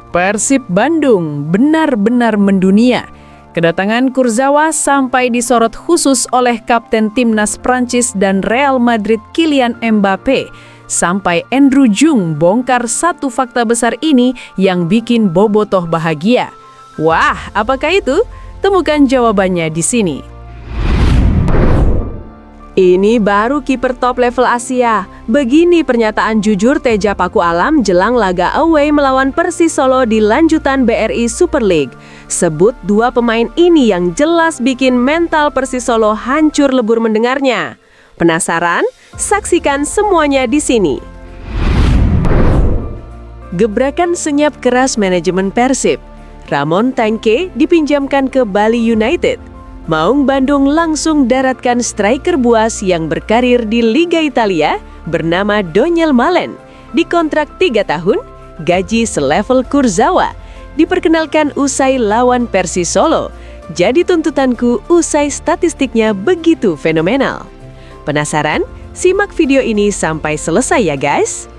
Persib Bandung benar-benar mendunia. Kedatangan Kurzawa sampai disorot khusus oleh Kapten Timnas Prancis dan Real Madrid Kylian Mbappe. Sampai Andrew Jung bongkar satu fakta besar ini yang bikin bobotoh bahagia. Wah, apakah itu? Temukan jawabannya di sini. Ini baru kiper top level Asia. Begini pernyataan jujur Teja Paku Alam jelang laga away melawan Persis Solo di lanjutan BRI Super League. Sebut dua pemain ini yang jelas bikin mental Persis Solo hancur lebur mendengarnya. Penasaran? Saksikan semuanya di sini. Gebrakan senyap keras manajemen Persib. Ramon Tankey dipinjamkan ke Bali United. Maung Bandung langsung daratkan striker buas yang berkarir di Liga Italia bernama Doniel Malen. Dikontrak 3 tahun, gaji selevel Kurzawa. Diperkenalkan usai lawan Persis Solo. Jadi tuntutanku usai statistiknya begitu fenomenal. Penasaran? Simak video ini sampai selesai ya guys.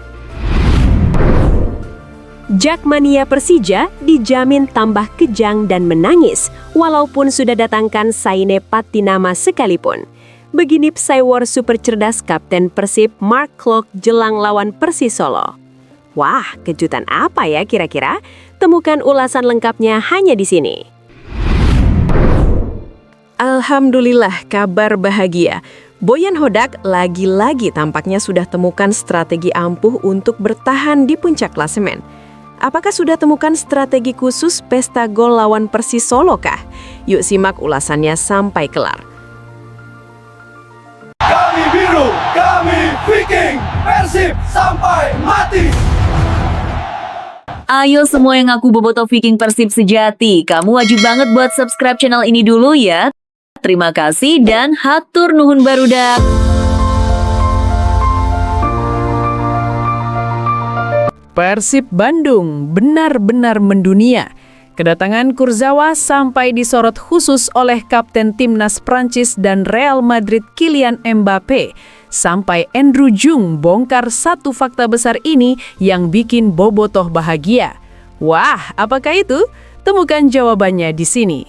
Jakmania Persija dijamin tambah kejang dan menangis walaupun sudah datangkan Saine Patinama sekalipun. Begini Psywar super cerdas Kapten Persib Mark Klok jelang lawan Persis Solo. Wah, kejutan apa ya kira-kira? Temukan ulasan lengkapnya hanya di sini. Alhamdulillah, kabar bahagia. Boyan Hodak lagi-lagi tampaknya sudah temukan strategi ampuh untuk bertahan di puncak klasemen. Apakah sudah temukan strategi khusus pesta gol lawan Persis Solo kah? Yuk simak ulasannya sampai kelar. Kami biru, kami Viking, Persib sampai mati. Ayo semua yang ngaku bobotoh Viking Persib sejati, kamu wajib banget buat subscribe channel ini dulu ya. Terima kasih dan hatur nuhun barudak. Persib Bandung benar-benar mendunia. Kedatangan Kurzawa sampai disorot khusus oleh Kapten Timnas Prancis dan Real Madrid Kylian Mbappe. Sampai Andrew Jung bongkar satu fakta besar ini yang bikin bobotoh bahagia. Wah, apakah itu? Temukan jawabannya di sini.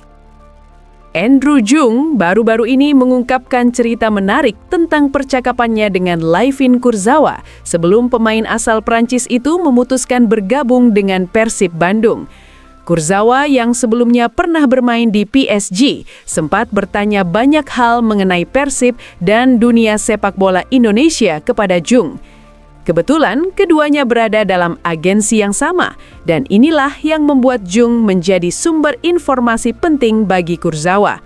Andrew Jung baru-baru ini mengungkapkan cerita menarik tentang percakapannya dengan Layvin Kurzawa sebelum pemain asal Prancis itu memutuskan bergabung dengan Persib Bandung. Kurzawa yang sebelumnya pernah bermain di PSG sempat bertanya banyak hal mengenai Persib dan dunia sepak bola Indonesia kepada Jung. Kebetulan keduanya berada dalam agensi yang sama dan inilah yang membuat Jung menjadi sumber informasi penting bagi Kurzawa.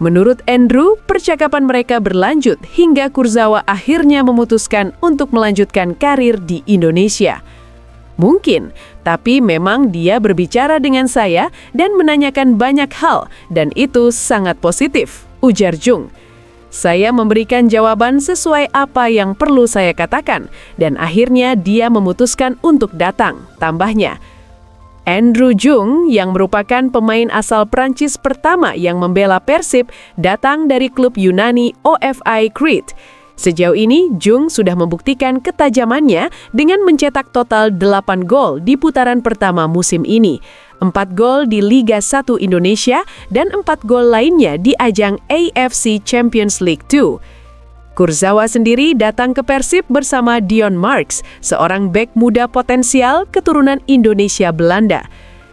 Menurut Andrew, percakapan mereka berlanjut hingga Kurzawa akhirnya memutuskan untuk melanjutkan karir di Indonesia. Mungkin, tapi memang dia berbicara dengan saya dan menanyakan banyak hal dan itu sangat positif, ujar Jung. Saya memberikan jawaban sesuai apa yang perlu saya katakan, dan akhirnya dia memutuskan untuk datang, tambahnya. Andrew Jung, yang merupakan pemain asal Prancis pertama yang membela Persib, datang dari klub Yunani OFI Crete. Sejauh ini, Jung sudah membuktikan ketajamannya dengan mencetak total 8 gol di putaran pertama musim ini. 4 gol di Liga 1 Indonesia dan 4 gol lainnya di ajang AFC Champions League 2. Kurzawa sendiri datang ke Persib bersama Dion Marks, seorang bek muda potensial keturunan Indonesia Belanda.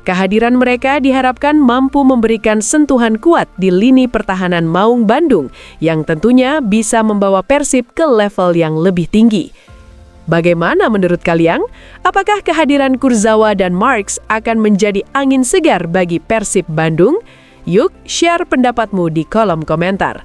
Kehadiran mereka diharapkan mampu memberikan sentuhan kuat di lini pertahanan Maung Bandung yang tentunya bisa membawa Persib ke level yang lebih tinggi. Bagaimana menurut kalian? Apakah kehadiran Kurzawa dan Marks akan menjadi angin segar bagi Persib Bandung? Yuk, share pendapatmu di kolom komentar.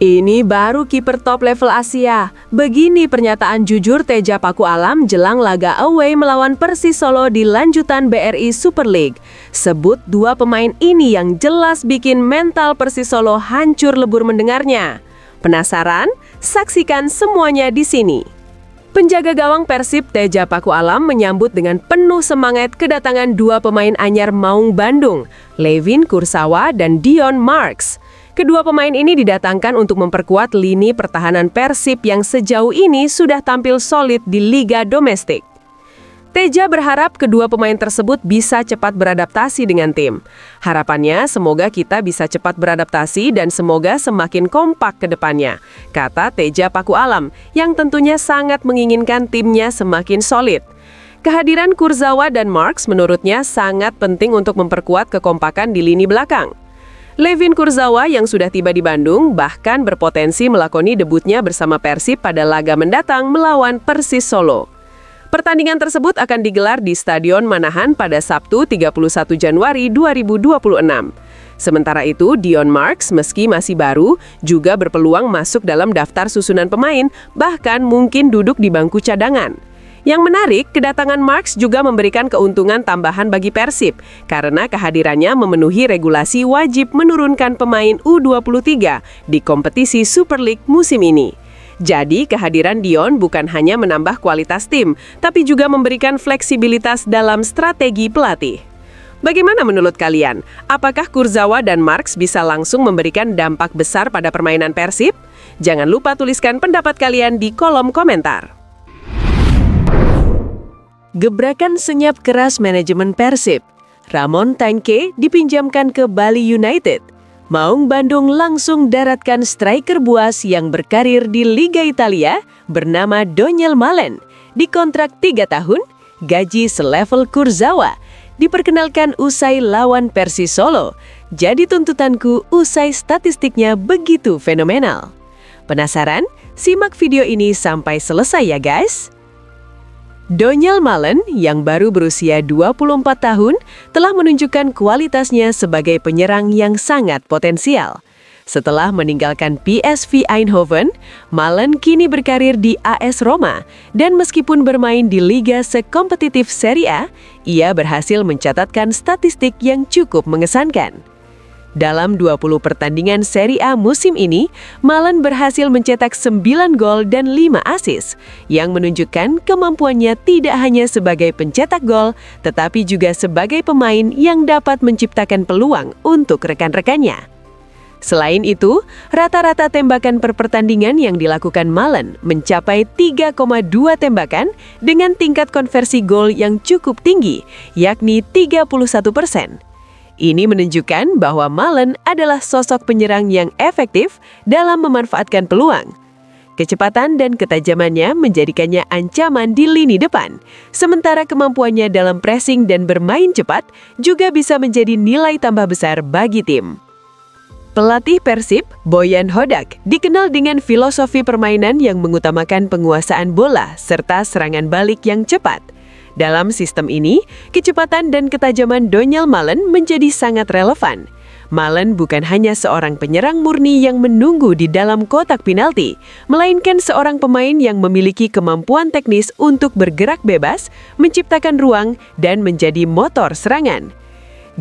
Ini baru kiper top level Asia. Begini pernyataan jujur Teja Paku Alam jelang laga away melawan Persis Solo di lanjutan BRI Super League. Sebut dua pemain ini yang jelas bikin mental Persis Solo hancur lebur mendengarnya. Penasaran? Saksikan semuanya di sini. Penjaga gawang Persib Teja Paku Alam menyambut dengan penuh semangat kedatangan dua pemain anyar Maung Bandung, Layvin Kurzawa dan Dion Marks. Kedua pemain ini didatangkan untuk memperkuat lini pertahanan Persib yang sejauh ini sudah tampil solid di liga domestik. Teja berharap kedua pemain tersebut bisa cepat beradaptasi dengan tim. Harapannya semoga kita bisa cepat beradaptasi dan semoga semakin kompak ke depannya, kata Teja Paku Alam yang tentunya sangat menginginkan timnya semakin solid. Kehadiran Kurzawa dan Marks menurutnya sangat penting untuk memperkuat kekompakan di lini belakang. Levin Kurzawa yang sudah tiba di Bandung bahkan berpotensi melakoni debutnya bersama Persib pada laga mendatang melawan Persis Solo. Pertandingan tersebut akan digelar di Stadion Manahan pada Sabtu 31 Januari 2026. Sementara itu, Dion Marks meski masih baru juga berpeluang masuk dalam daftar susunan pemain, bahkan mungkin duduk di bangku cadangan. Yang menarik, kedatangan Marks juga memberikan keuntungan tambahan bagi Persib karena kehadirannya memenuhi regulasi wajib menurunkan pemain U23 di kompetisi Super League musim ini. Jadi, kehadiran Dion bukan hanya menambah kualitas tim, tapi juga memberikan fleksibilitas dalam strategi pelatih. Bagaimana menurut kalian? Apakah Kurzawa dan Marks bisa langsung memberikan dampak besar pada permainan Persib? Jangan lupa tuliskan pendapat kalian di kolom komentar. Gebrakan senyap keras manajemen Persib. Ramon Tanque dipinjamkan ke Bali United. Maung Bandung langsung daratkan striker buas yang berkarir di Liga Italia bernama Doniel Malen. Dikontrak 3 tahun, gaji selevel Kurzawa. Diperkenalkan usai lawan Persis Solo. Jadi tuntutanku usai statistiknya begitu fenomenal. Penasaran? Simak video ini sampai selesai ya guys. Doniel Malen yang baru berusia 24 tahun telah menunjukkan kualitasnya sebagai penyerang yang sangat potensial. Setelah meninggalkan PSV Eindhoven, Malen kini berkarir di AS Roma dan meskipun bermain di liga sekompetitif Serie A, ia berhasil mencatatkan statistik yang cukup mengesankan. Dalam 20 pertandingan Serie A musim ini, Malen berhasil mencetak 9 gol dan 5 assist, yang menunjukkan kemampuannya tidak hanya sebagai pencetak gol, tetapi juga sebagai pemain yang dapat menciptakan peluang untuk rekan-rekannya. Selain itu, rata-rata tembakan per pertandingan yang dilakukan Malen mencapai 3,2 tembakan dengan tingkat konversi gol yang cukup tinggi, yakni 31%. Ini menunjukkan bahwa Malen adalah sosok penyerang yang efektif dalam memanfaatkan peluang. Kecepatan dan ketajamannya menjadikannya ancaman di lini depan, sementara kemampuannya dalam pressing dan bermain cepat juga bisa menjadi nilai tambah besar bagi tim. Pelatih Persib, Boyan Hodak, dikenal dengan filosofi permainan yang mengutamakan penguasaan bola serta serangan balik yang cepat. Dalam sistem ini, kecepatan dan ketajaman Doniel Malen menjadi sangat relevan. Malen bukan hanya seorang penyerang murni yang menunggu di dalam kotak penalti, melainkan seorang pemain yang memiliki kemampuan teknis untuk bergerak bebas, menciptakan ruang, dan menjadi motor serangan.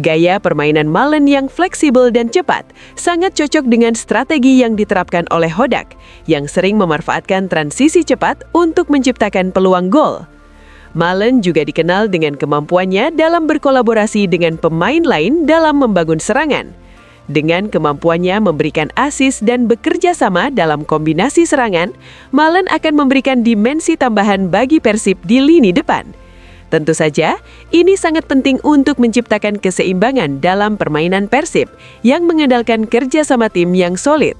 Gaya permainan Malen yang fleksibel dan cepat sangat cocok dengan strategi yang diterapkan oleh Hodak, yang sering memanfaatkan transisi cepat untuk menciptakan peluang gol. Malen juga dikenal dengan kemampuannya dalam berkolaborasi dengan pemain lain dalam membangun serangan. Dengan kemampuannya memberikan assist dan bekerja sama dalam kombinasi serangan, Malen akan memberikan dimensi tambahan bagi Persib di lini depan. Tentu saja, ini sangat penting untuk menciptakan keseimbangan dalam permainan Persib yang mengandalkan kerja sama tim yang solid.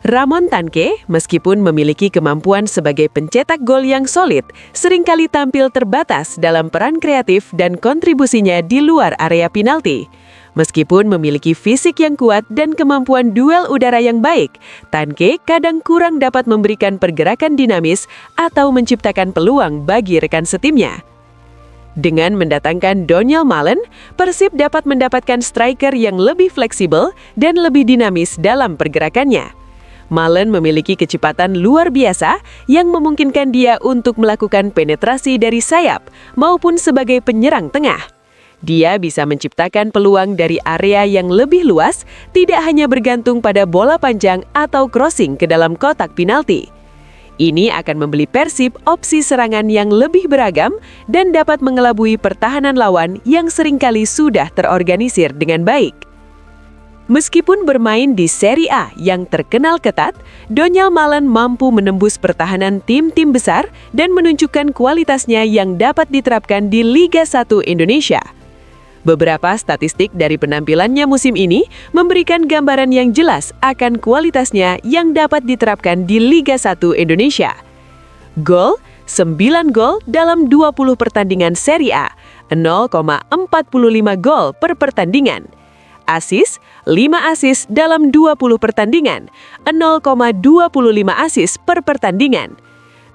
Ramon Tanque, meskipun memiliki kemampuan sebagai pencetak gol yang solid, seringkali tampil terbatas dalam peran kreatif dan kontribusinya di luar area penalti. Meskipun memiliki fisik yang kuat dan kemampuan duel udara yang baik, Tanque kadang kurang dapat memberikan pergerakan dinamis atau menciptakan peluang bagi rekan setimnya. Dengan mendatangkan Doniel Malen, Persib dapat mendapatkan striker yang lebih fleksibel dan lebih dinamis dalam pergerakannya. Malen memiliki kecepatan luar biasa yang memungkinkan dia untuk melakukan penetrasi dari sayap maupun sebagai penyerang tengah. Dia bisa menciptakan peluang dari area yang lebih luas, tidak hanya bergantung pada bola panjang atau crossing ke dalam kotak penalti. Ini akan memberi Persib opsi serangan yang lebih beragam dan dapat mengelabui pertahanan lawan yang seringkali sudah terorganisir dengan baik. Meskipun bermain di Serie A yang terkenal ketat, Donyell Malen mampu menembus pertahanan tim-tim besar dan menunjukkan kualitasnya yang dapat diterapkan di Liga 1 Indonesia. Beberapa statistik dari penampilannya musim ini memberikan gambaran yang jelas akan kualitasnya yang dapat diterapkan di Liga 1 Indonesia. Gol, 9 gol dalam 20 pertandingan Serie A, 0,45 gol per pertandingan. Asis, 5 asis dalam 20 pertandingan, 0,25 asis per pertandingan.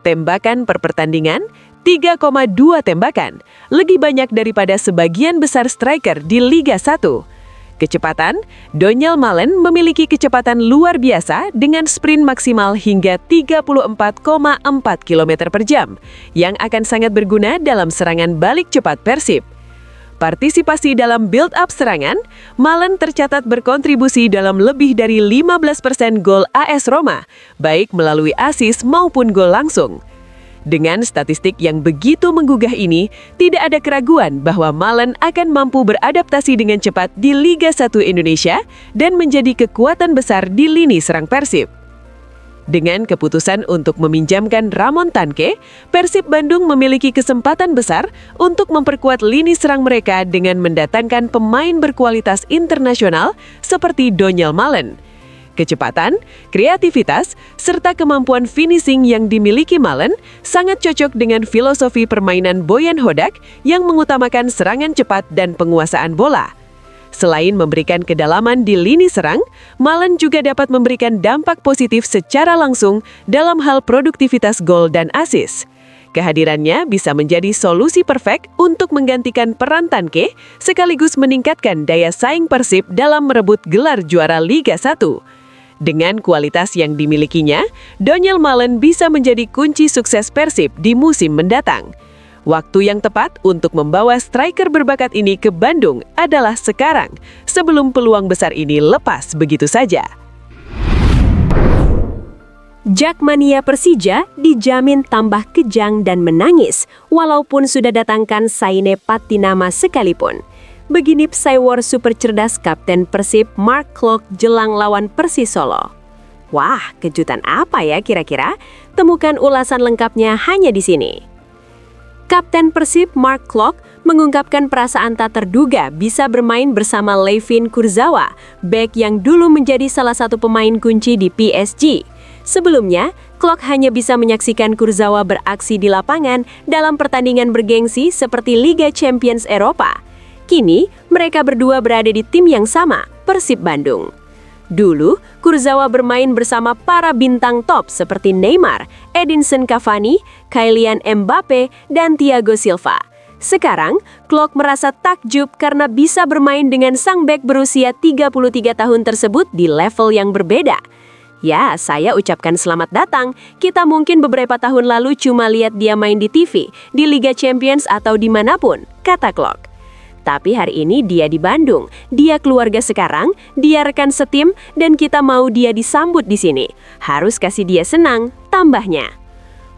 Tembakan per pertandingan, 3,2 tembakan, lebih banyak daripada sebagian besar striker di Liga 1. Kecepatan, Donyell Malen memiliki kecepatan luar biasa dengan sprint maksimal hingga 34,4 km per jam, yang akan sangat berguna dalam serangan balik cepat Persib. Partisipasi dalam build-up serangan, Malen tercatat berkontribusi dalam lebih dari 15% gol AS Roma, baik melalui asis maupun gol langsung. Dengan statistik yang begitu menggugah ini, tidak ada keraguan bahwa Malen akan mampu beradaptasi dengan cepat di Liga 1 Indonesia dan menjadi kekuatan besar di lini serang Persib. Dengan keputusan untuk meminjamkan Ramon Tanque, Persib Bandung memiliki kesempatan besar untuk memperkuat lini serang mereka dengan mendatangkan pemain berkualitas internasional seperti Donyell Malen. Kecepatan, kreativitas, serta kemampuan finishing yang dimiliki Malen sangat cocok dengan filosofi permainan Boyan Hodak yang mengutamakan serangan cepat dan penguasaan bola. Selain memberikan kedalaman di lini serang, Malen juga dapat memberikan dampak positif secara langsung dalam hal produktivitas gol dan asis. Kehadirannya bisa menjadi solusi perfect untuk menggantikan peran Tanque sekaligus meningkatkan daya saing Persib dalam merebut gelar juara Liga 1. Dengan kualitas yang dimilikinya, Donyell Malen bisa menjadi kunci sukses Persib di musim mendatang. Waktu yang tepat untuk membawa striker berbakat ini ke Bandung adalah sekarang, sebelum peluang besar ini lepas begitu saja. Jakmania Persija dijamin tambah kejang dan menangis, walaupun sudah datangkan Saine Patinama sekalipun. Begini Psywar super cerdas Kapten Persib Mark Klok jelang lawan Persis Solo. Wah, kejutan apa ya kira-kira? Temukan ulasan lengkapnya hanya di sini. Kapten Persib Mark Klok mengungkapkan perasaan tak terduga bisa bermain bersama Layvin Kurzawa, bek yang dulu menjadi salah satu pemain kunci di PSG. Sebelumnya, Klok hanya bisa menyaksikan Kurzawa beraksi di lapangan dalam pertandingan bergengsi seperti Liga Champions Eropa. Kini, mereka berdua berada di tim yang sama, Persib Bandung. Dulu, Kurzawa bermain bersama para bintang top seperti Neymar, Edinson Cavani, Kylian Mbappe, dan Thiago Silva. Sekarang, Klok merasa takjub karena bisa bermain dengan sang bek berusia 33 tahun tersebut di level yang berbeda. Ya, saya ucapkan selamat datang. Kita mungkin beberapa tahun lalu cuma lihat dia main di TV, di Liga Champions atau dimanapun, kata Klok. Tapi hari ini dia di Bandung, dia keluarga sekarang, dia rekan setim, dan kita mau dia disambut di sini. Harus kasih dia senang, tambahnya.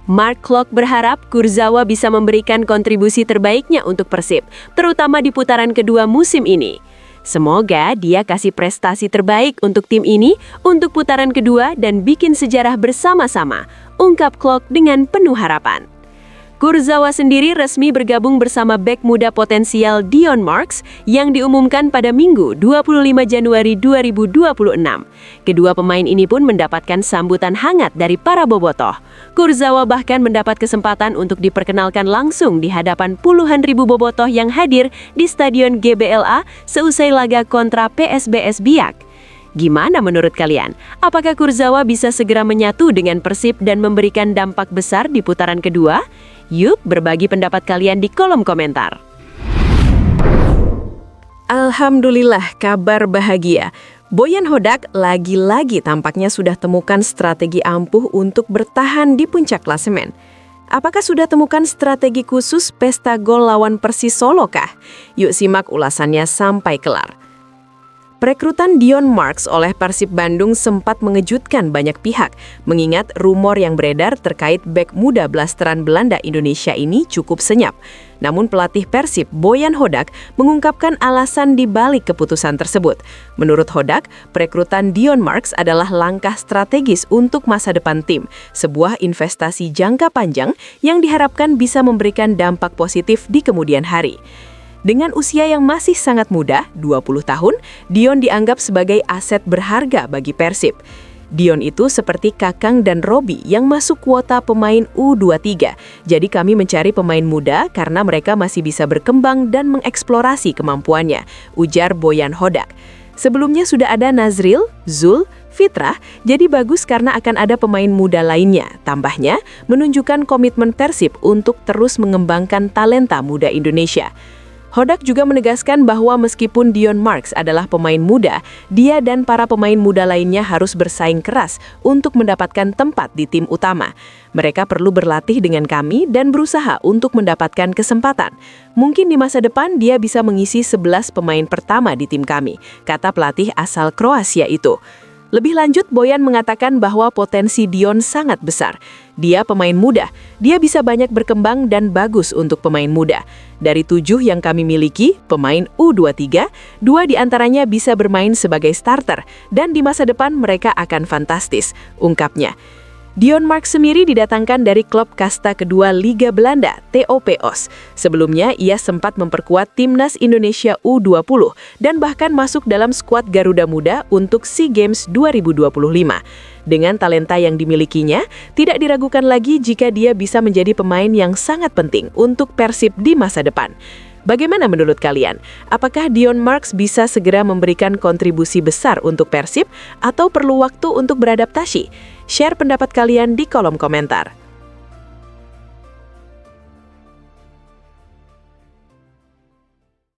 Mark Klok berharap Kurzawa bisa memberikan kontribusi terbaiknya untuk Persib, terutama di putaran kedua musim ini. Semoga dia kasih prestasi terbaik untuk tim ini untuk putaran kedua dan bikin sejarah bersama-sama, ungkap Klok dengan penuh harapan. Kurzawa sendiri resmi bergabung bersama bek muda potensial Dion Marks yang diumumkan pada Minggu 25 Januari 2026. Kedua pemain ini pun mendapatkan sambutan hangat dari para bobotoh. Kurzawa bahkan mendapat kesempatan untuk diperkenalkan langsung di hadapan puluhan ribu bobotoh yang hadir di Stadion GBLA seusai laga kontra PSBS Biak. Gimana menurut kalian? Apakah Kurzawa bisa segera menyatu dengan Persib dan memberikan dampak besar di putaran kedua? Yuk berbagi pendapat kalian di kolom komentar. Alhamdulillah, kabar bahagia. Boyan Hodak lagi-lagi tampaknya sudah temukan strategi ampuh untuk bertahan di puncak klasemen. Apakah sudah temukan strategi khusus pesta gol lawan Persis Solo kah? Yuk simak ulasannya sampai kelar. Perekrutan Dion Marks oleh Persib Bandung sempat mengejutkan banyak pihak, mengingat rumor yang beredar terkait bek muda blasteran Belanda Indonesia ini cukup senyap. Namun pelatih Persib, Boyan Hodak, mengungkapkan alasan di balik keputusan tersebut. Menurut Hodak, perekrutan Dion Marks adalah langkah strategis untuk masa depan tim, sebuah investasi jangka panjang yang diharapkan bisa memberikan dampak positif di kemudian hari. Dengan usia yang masih sangat muda, 20 tahun, Dion dianggap sebagai aset berharga bagi Persib. Dion itu seperti Kakang dan Robi yang masuk kuota pemain U23. Jadi kami mencari pemain muda karena mereka masih bisa berkembang dan mengeksplorasi kemampuannya, ujar Boyan Hodak. Sebelumnya sudah ada Nazril, Zul, Fitrah, jadi bagus karena akan ada pemain muda lainnya. Tambahnya, menunjukkan komitmen Persib untuk terus mengembangkan talenta muda Indonesia. Hodak juga menegaskan bahwa meskipun Dion Marks adalah pemain muda, dia dan para pemain muda lainnya harus bersaing keras untuk mendapatkan tempat di tim utama. Mereka perlu berlatih dengan kami dan berusaha untuk mendapatkan kesempatan. Mungkin di masa depan dia bisa mengisi 11 pemain pertama di tim kami, kata pelatih asal Kroasia itu. Lebih lanjut, Boyan mengatakan bahwa potensi Dion sangat besar. Dia pemain muda, dia bisa banyak berkembang dan bagus untuk pemain muda. Dari 7 yang kami miliki, pemain U23, 2 diantaranya bisa bermain sebagai starter, dan di masa depan mereka akan fantastis, ungkapnya. Dion Marks sendiri didatangkan dari klub kasta kedua Liga Belanda, TOPOS. Sebelumnya, ia sempat memperkuat timnas Indonesia U20 dan bahkan masuk dalam skuad Garuda Muda untuk SEA Games 2025. Dengan talenta yang dimilikinya, tidak diragukan lagi jika dia bisa menjadi pemain yang sangat penting untuk Persib di masa depan. Bagaimana menurut kalian? Apakah Dion Marks bisa segera memberikan kontribusi besar untuk Persib atau perlu waktu untuk beradaptasi? Share pendapat kalian di kolom komentar.